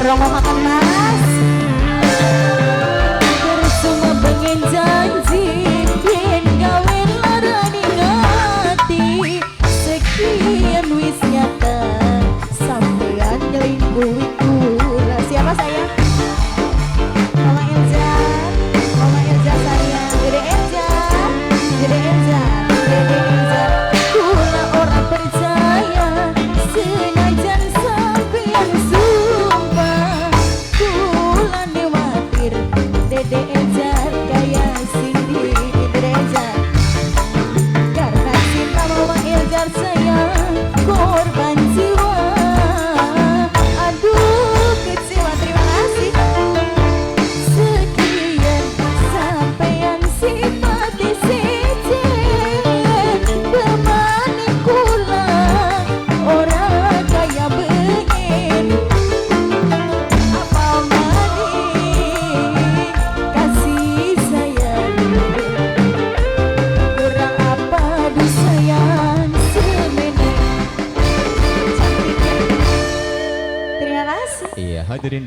Romo makan mas Bersuma pengen janji Yen gawe larani ngati Sekian wis nyata Sampean nyelingkuhi kula. Siapa saya? Mama Elza. Mama Elza saya. Dede Elza. Dede Elza. Dede Elza. Kula orang percaya Senajan sampean Dede Elza kaya Cindy. Dede Elza karena cinta Mama Elza sayang korban jiwa. Aduh kecewa, terima kasih. Sekian sampean simpati sejen temani kula orang kaya bengen. Iya, hadirin